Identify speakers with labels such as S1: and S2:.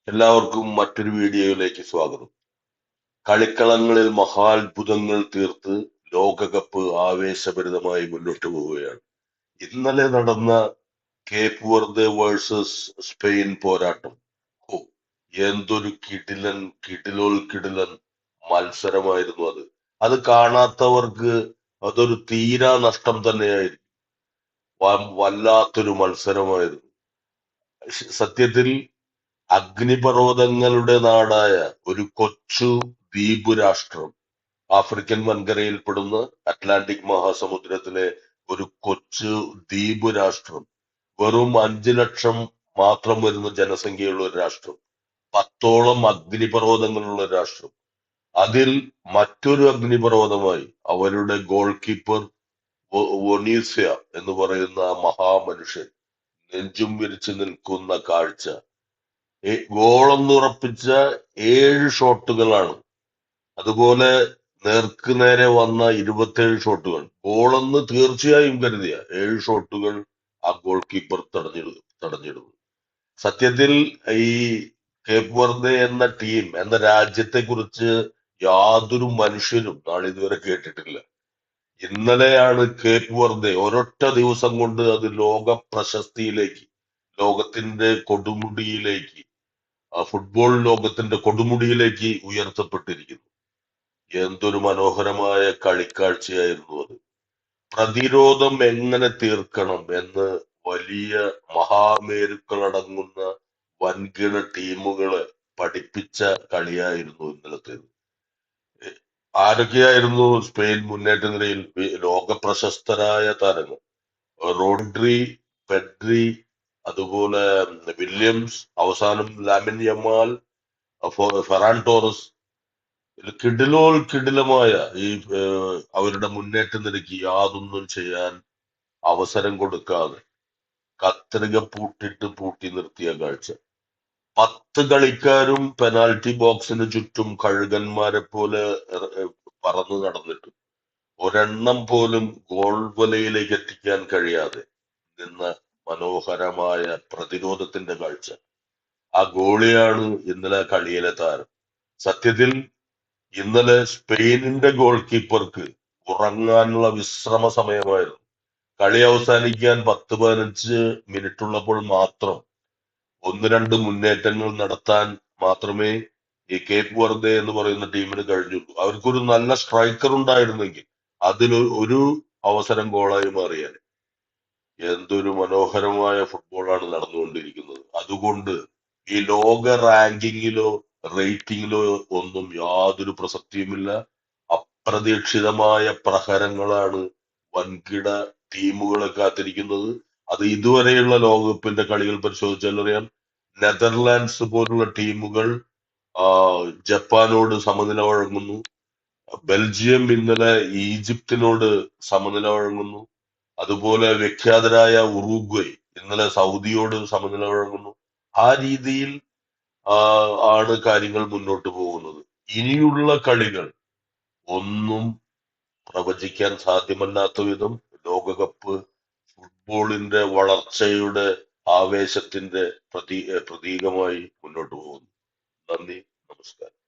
S1: എല്ലാവർക്കും മറ്റൊരു വീഡിയോയിലേക്ക് സ്വാഗതം. കളിക്കളങ്ങളിൽ മഹാത്ഭുതങ്ങൾ തീർത്ത് ലോകകപ്പ് ആവേശഭരിതമായി മുന്നോട്ട് പോവുകയാണ്. ഇന്നലെ നടന്ന കേപ്പ് വെർദെ വേഴ്സസ് സ്പെയിൻ പോരാട്ടം. ഓ, എന്തൊരു കിടിലൻ മത്സരമായിരുന്നു അത്. അത് കാണാത്തവർക്ക് അതൊരു തീരാ നഷ്ടം തന്നെയായിരുന്നു. വല്ലാത്തൊരു മത്സരമായിരുന്നു. സത്യത്തിൽ അഗ്നിപർവ്വതങ്ങളുടെ നാടായ ഒരു കൊച്ചു ദ്വീപ് രാഷ്ട്രം, ആഫ്രിക്കൻ വൻകരയിൽപ്പെടുന്ന അറ്റ്ലാന്റിക് മഹാസമുദ്രത്തിലെ ഒരു കൊച്ചു ദ്വീപ് രാഷ്ട്രം, വെറും 5 ലക്ഷം മാത്രം വരുന്ന ജനസംഖ്യയുള്ള ഒരു രാഷ്ട്രം, 10ഓളം അഗ്നിപർവ്വതങ്ങളുള്ള ഒരു രാഷ്ട്രം. അതിൽ മറ്റൊരു അഗ്നിപർവ്വതമായി അവരുടെ ഗോൾ കീപ്പർ വൊനീസ്യ എന്ന് പറയുന്ന ആ മഹാമനുഷ്യൻ നെഞ്ചും വിരിച്ചു നിൽക്കുന്ന കാഴ്ച. ഗോളെന്നുറപ്പിച്ച 7 ഷോട്ടുകളാണ്. അതുപോലെ നേർക്ക് നേരെ വന്ന 27 ഷോട്ടുകൾ. ഗോളെന്ന് തീർച്ചയായും കരുതിയ 7 ഷോട്ടുകൾ ആ ഗോൾ കീപ്പർ തടഞ്ഞിടുന്നു. സത്യത്തിൽ ഈ കേപ്പ് വെർദെ എന്ന ടീം, എന്ന രാജ്യത്തെ കുറിച്ച് യാതൊരു മനുഷ്യനും നാളിതുവരെ കേട്ടിട്ടില്ല. ഇന്നലെയാണ് കേപ്പ് വെർദെ ഒരൊറ്റ ദിവസം കൊണ്ട് അത് ലോക പ്രശസ്തിയിലേക്ക്, ലോകത്തിന്റെ കൊടുമുടിയിലേക്ക്, ഫുട്ബോൾ ലോകത്തിന്റെ കൊടുമുടിയിലേക്ക് ഉയർത്തപ്പെട്ടിരിക്കുന്നു. എന്തൊരു മനോഹരമായ കളിക്കാഴ്ചയായിരുന്നു അത്. പ്രതിരോധം എങ്ങനെ തീർക്കണം എന്ന് വലിയ മഹാമേരുക്കളടങ്ങുന്ന വൻകിട ടീമുകളെ പഠിപ്പിച്ച കളിയായിരുന്നു ഇന്നലത്തേത്. ആരൊക്കെയായിരുന്നു സ്പെയിൻ മുന്നേറ്റ നിരയിൽ? ലോക പ്രശസ്തരായ താരങ്ങൾ റോഡ്രി, പെഡ്രി, അതുപോലെ വില്യംസ്, അവസാനം ലാമിൻ യമാൽ, ഫെറാൻ ടോറസ്. കിടിലമായ ഈ അവരുടെ മുന്നേറ്റ നിരക്ക് യാതൊന്നും ചെയ്യാൻ അവസരം കൊടുക്കാതെ കത്രിക പൂട്ടി നിർത്തിയ കാഴ്ച. 10 കളിക്കാരും പെനാൽറ്റി ബോക്സിന് ചുറ്റും കഴുകന്മാരെ പോലെ പറന്നു നടന്നിട്ട് ഒരെണ്ണം പോലും ഗോൾ വലയിലേക്ക് എത്തിക്കാൻ കഴിയാതെ നിന്ന മനോഹരമായ പ്രതിരോധത്തിന്റെ കാഴ്ച. ആ ഗോളിയാണ് ഇന്നലെ കളിയിലെ താരം. സത്യത്തിൽ ഇന്നലെ സ്പെയിനിന്റെ ഗോൾ കീപ്പർക്ക് ഉറങ്ങാനുള്ള വിശ്രമ സമയമായിരുന്നു. കളി അവസാനിക്കാൻ 10-15 മിനിറ്റ് ഉള്ളപ്പോൾ മാത്രം 1-2 മുന്നേറ്റങ്ങൾ നടത്താൻ മാത്രമേ ഈ കേപ്പ് വെർദെ എന്ന് പറയുന്ന ടീമിന് കഴിഞ്ഞുള്ളൂ. അവർക്കൊരു നല്ല സ്ട്രൈക്കർ ഉണ്ടായിരുന്നെങ്കിൽ അതിൽ ഒരു അവസരം ഗോളായി മാറിയാൽ. എന്തൊരു മനോഹരമായ ഫുട്ബോളാണ് നടന്നുകൊണ്ടിരിക്കുന്നത്. അതുകൊണ്ട് ഈ ലോക റാങ്കിങ്ങിലോ റേറ്റിംഗിലോ ഒന്നും യാതൊരു പ്രസക്തിയുമില്ല. അപ്രതീക്ഷിതമായ പ്രഹരങ്ങളാണ് വൻകിട ടീമുകളെ കാത്തിരിക്കുന്നത്. അത് ഇതുവരെയുള്ള ലോകകപ്പിന്റെ കളികൾ പരിശോധിച്ചാൽ അറിയാം. നെതർലാൻഡ്സ് പോലുള്ള ടീമുകൾ ജപ്പാനോട് സമനില വഴങ്ങുന്നു. ബെൽജിയം ഇന്നലെ ഈജിപ്തിനോട് സമനില വഴങ്ങുന്നു. അതുപോലെ വിഖ്യാതരായ ഉറുഗ്വേ ഇന്നലെ സൗദിയോട് സമനില വഴങ്ങുന്നു. ആ രീതിയിൽ ആണ് കാര്യങ്ങൾ മുന്നോട്ട് പോകുന്നത്. ഇനിയുള്ള കളികൾ ഒന്നും പ്രവചിക്കാൻ സാധ്യമല്ലാത്ത വിധം ലോകകപ്പ് ഫുട്ബോളിന്റെ വളർച്ചയുടെ ആവേശത്തിന്റെ പ്രതീകമായി മുന്നോട്ട് പോകുന്നു. നന്ദി, നമസ്കാരം.